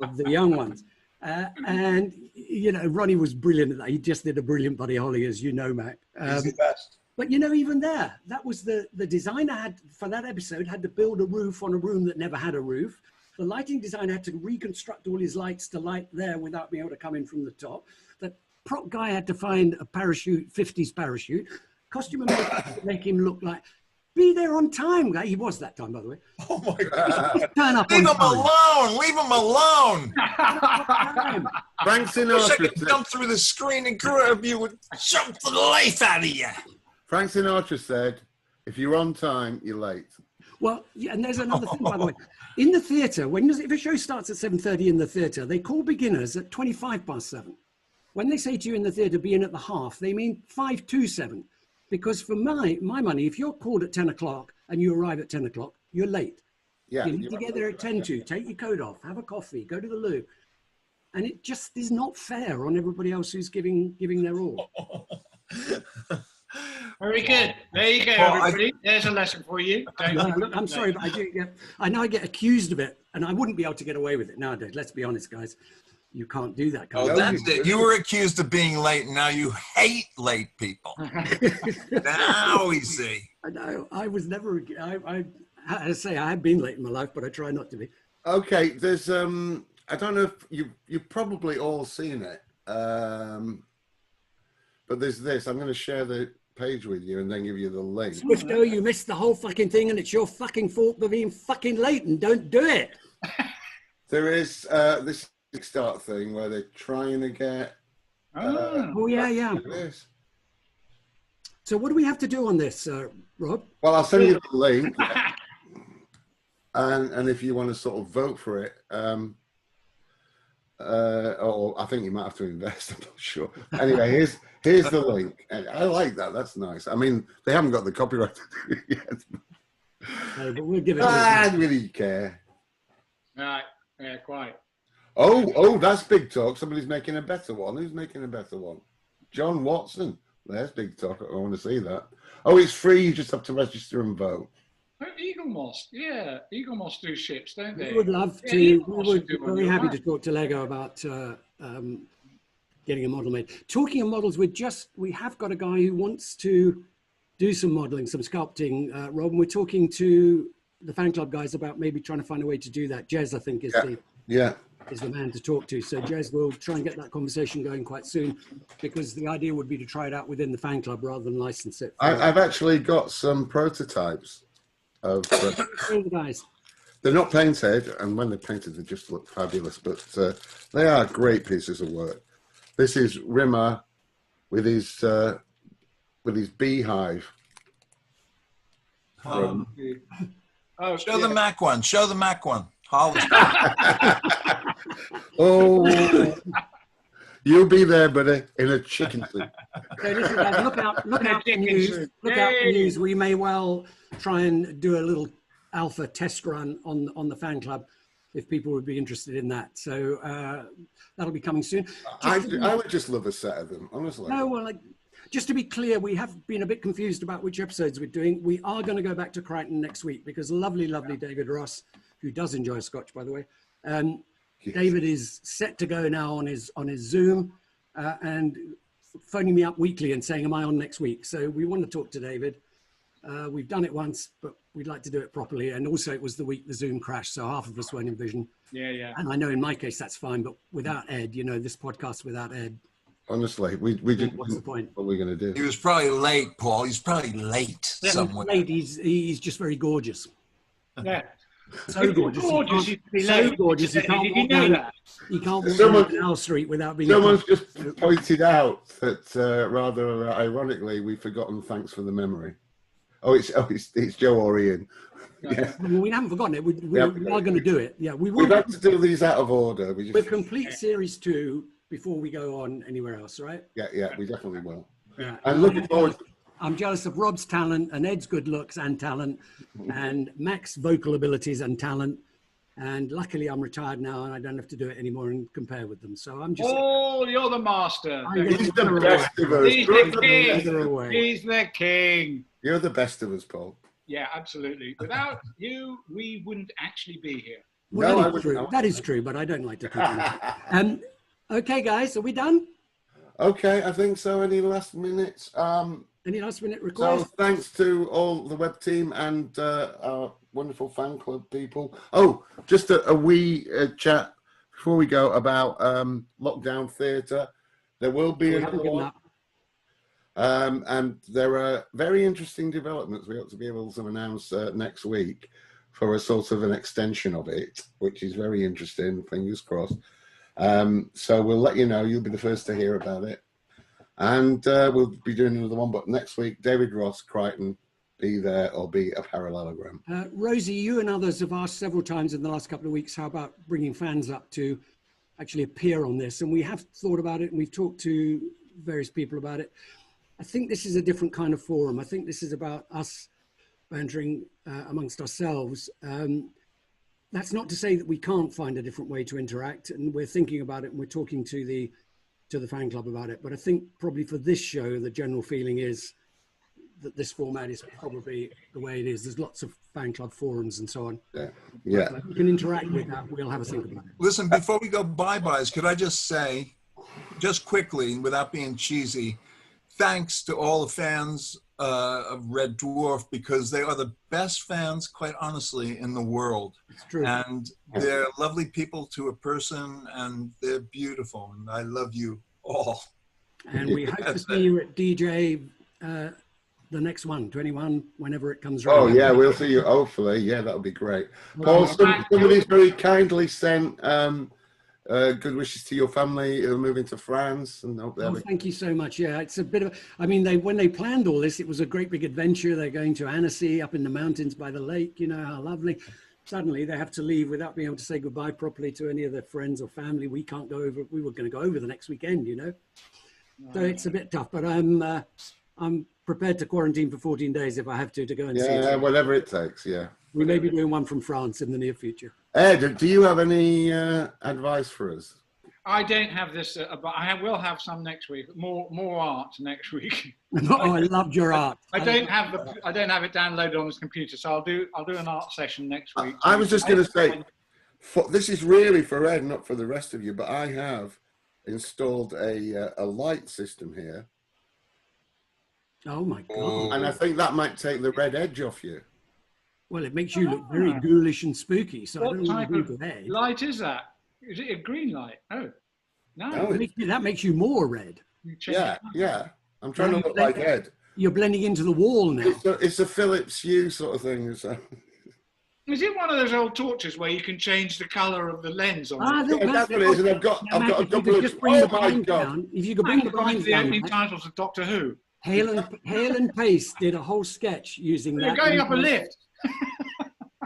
of the Young Ones. And, you know, Ronnie was brilliant at that. He just did a brilliant Buddy Holly, as you know, Mac. He's the best. But, you know, even there, that was the designer had, for that episode, had to build a roof on a room that never had a roof. The lighting designer had to reconstruct all his lights to light there without being able to come in from the top. The prop guy had to find a parachute, 50s parachute. Costume and makeup to make him look like, be there on time, guy. He was that time, by the way. Oh my God. Turn up Leave on him time. alone. Leave him alone. Frank I wish I Sinatra could jump through the screen and grab you and jump the life out of you. Frank Sinatra said, if you're on time, you're late. Well, yeah, and there's another thing, by the way. In the theatre, if a show starts at 7:30 in the theatre, they call beginners at 25 past 7. When they say to you in the theatre, be in at the half, they mean 5 to 7. Because for my money, if you're called at 10 o'clock and you arrive at 10 o'clock, you're late. Yeah, you need to get there at 10 to, take your coat off, have a coffee, go to the loo. And it just is not fair on everybody else who's giving their all. Very good. There you go, everybody. There's a lesson for you. Look, I'm sorry, but I know I get accused of it, and I wouldn't be able to get away with it nowadays. Let's be honest, guys. You can't do that. Oh, that's it. You were accused of being late, and now you hate late people. Now we see. I know. I was never. I say I have been late in my life, but I try not to be. Okay, there's I don't know if you've probably all seen it, but there's this. I'm going to share the page with you and then give you the link. Swifto, you missed the whole fucking thing, and it's your fucking fault for being fucking late, and don't do it. There is this start thing where they're trying to get. Oh yeah. This. So what do we have to do on this, Rob? Well, I'll send you the link, and if you want to sort of vote for it, or I think you might have to invest. I'm not sure. Anyway, here's the link. I like that. That's nice. I mean, they haven't got the copyright yet. No, but we'll give it. I don't really care. Right. Yeah, quite. Oh, that's big talk. Somebody's making a better one. Who's making a better one? John Watson. There's big talk. I want to see that. Oh, it's free. You just have to register and vote. Eagle Moss. Yeah, Eagle Moss do ships, don't they? We would love to. Yeah, we would be very happy to talk to Lego about getting a model made. Talking of models, we have got a guy who wants to do some modeling, some sculpting, Rob, and we're talking to the fan club guys about maybe trying to find a way to do that. Jez, I think, is the man to talk to. So Jez will try and get that conversation going quite soon, because the idea would be to try it out within the fan club rather than license it. I've actually got some prototypes of guys. They're not painted, and when they're painted, they just look fabulous, but they are great pieces of work. This is Rimmer with his beehive. from. Oh, Show the Mac one. Show the Mac one. Hollis. Oh, you'll be there, buddy, in a chicken suit. So listen, guys, look out for news. Look out for news. We may well try and do a little alpha test run on the fan club if people would be interested in that. So that'll be coming soon. I would just love a set of them, honestly. No, well, just to be clear, we have been a bit confused about which episodes we're doing. We are going to go back to Crichton next week because lovely David Ross, who does enjoy Scotch, by the way. Yes. David is set to go now on his Zoom and phoning me up weekly and saying, am I on next week? So we want to talk to David. We've done it once, but we'd like to do it properly. And also it was the week the Zoom crashed, so half of us weren't in vision. Yeah. And I know in my case that's fine, but without Ed, this podcast without Ed. Honestly, we didn't. What's the point? What are we going to do? He was probably late, Paul. He's probably late somewhere. He's just very gorgeous. Yeah. So gorgeous. He can't walk down Canal Street without being. Someone's just pointed out that rather ironically, we've forgotten. Thanks for the memory. It's Joe or Ian. Yeah. Well, we haven't forgotten it. We are going to do it. Yeah, we will. We've had to do these out of order. We'll complete series 2 before we go on anywhere else, right? Yeah, we definitely will. Yeah. And looking forward. I'm jealous of Rob's talent and Ed's good looks and talent and Mac's vocal abilities and talent. And luckily I'm retired now and I don't have to do it anymore and compare with them. So I'm just... Oh, you're the master. He's the best of us. He's the king. He's the king. You're the best of us, Paul. Yeah, absolutely. Without you, we wouldn't actually be here. Well, no, that is true, but I don't like to think okay, guys, are we done? Okay, I think so. Any last minutes? Any last minute requests? So thanks to all the web team and our wonderful fan club people. Oh, just a wee chat before we go about lockdown theatre. There will be another one. And there are very interesting developments we hope to be able to announce next week for a sort of an extension of it, which is very interesting, fingers crossed. So we'll let you know. You'll be the first to hear about it. And we'll be doing another one, but next week, David Ross, Crichton, be there or be a parallelogram. Rosie, you and others have asked several times in the last couple of weeks, how about bringing fans up to actually appear on this? And we have thought about it and we've talked to various people about it. I think this is a different kind of forum. I think this is about us bantering amongst ourselves. That's not to say that we can't find a different way to interact, and we're thinking about it and we're talking to the fan club about it. But I think probably for this show, the general feeling is that this format is probably the way it is. There's lots of fan club forums and so on. Yeah. But we can interact with that. We'll have a think about it. Listen, before we go bye-byes, could I just say, just quickly, without being cheesy, thanks to all the fans of Red Dwarf, because they are the best fans, quite honestly, in the world. It's true. And they're lovely people to a person, and they're beautiful. And I love you all. And we hope to see you at DJ, the next one, 21, whenever it comes around. Oh, yeah, we'll see you, hopefully. Yeah, that'll be great. Paul, somebody's very kindly sent good wishes to your family who are moving to France. And hope thank you so much. Yeah, it's a bit of, when they planned all this, it was a great big adventure. They're going to Annecy up in the mountains by the lake, you know, how lovely. Suddenly they have to leave without being able to say goodbye properly to any of their friends or family. We can't go over, we were going to go over the next weekend, you know. So it's a bit tough, but I'm prepared to quarantine for 14 days if I have to go and see it. Yeah, whatever it takes, yeah. We may be doing one from France in the near future. Ed, do you have any advice for us? I don't have this, but I will have some next week. More art next week. Oh, I loved your art. I don't have it downloaded on this computer, so I'll do an art session next week. I was just going to say, this is really for Ed, not for the rest of you, but I have installed a light system here. Oh my God! And I think that might take the red edge off you. Well, it makes you look very ghoulish and spooky. So what I don't type want to of red. light is that? Is it a green light? Oh, no. That makes you more red. Yeah. I'm trying to look like Ed. You're blending into the wall now. It's a Philips Hue sort of thing. So. Is it one of those old torches where you can change the colour of the lens on it? Yeah, that's what it is. And I've got a double of. Oh my God! If you could bring the blinds down. The opening titles of Doctor Who. Hale and Pace did a whole sketch using You're that. going up a lift.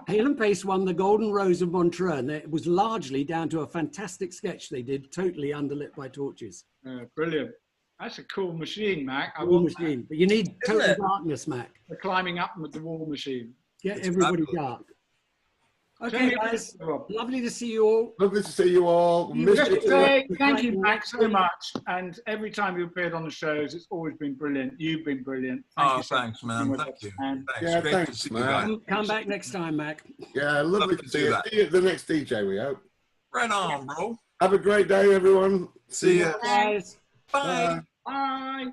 Hale and Pace won the Golden Rose of Montreux, and it was largely down to a fantastic sketch they did, totally underlit by torches. Brilliant. That's a cool machine, Mac. I Wall want machine, but you need Isn't total it? darkness, Mac. the climbing up with the wall machine. Get It's everybody fabulous. dark. Okay, guys. Rob. Lovely to see you all. Lovely to see you all. You Just Missed to you. say thank you, Mac, so much. And every time you appeared on the shows, it's always been brilliant. You've been brilliant. Thank Oh, you so thanks, much for man. being with Thank us. you. And Thanks. Yeah, Great to thanks, see you man. guys. Come back next time, Mac. Yeah, lovely Love to to see do you. that. See you at the next DJ, we hope. Right on, bro. Have a great day, everyone. See ya. Guys. Bye. Bye. bye.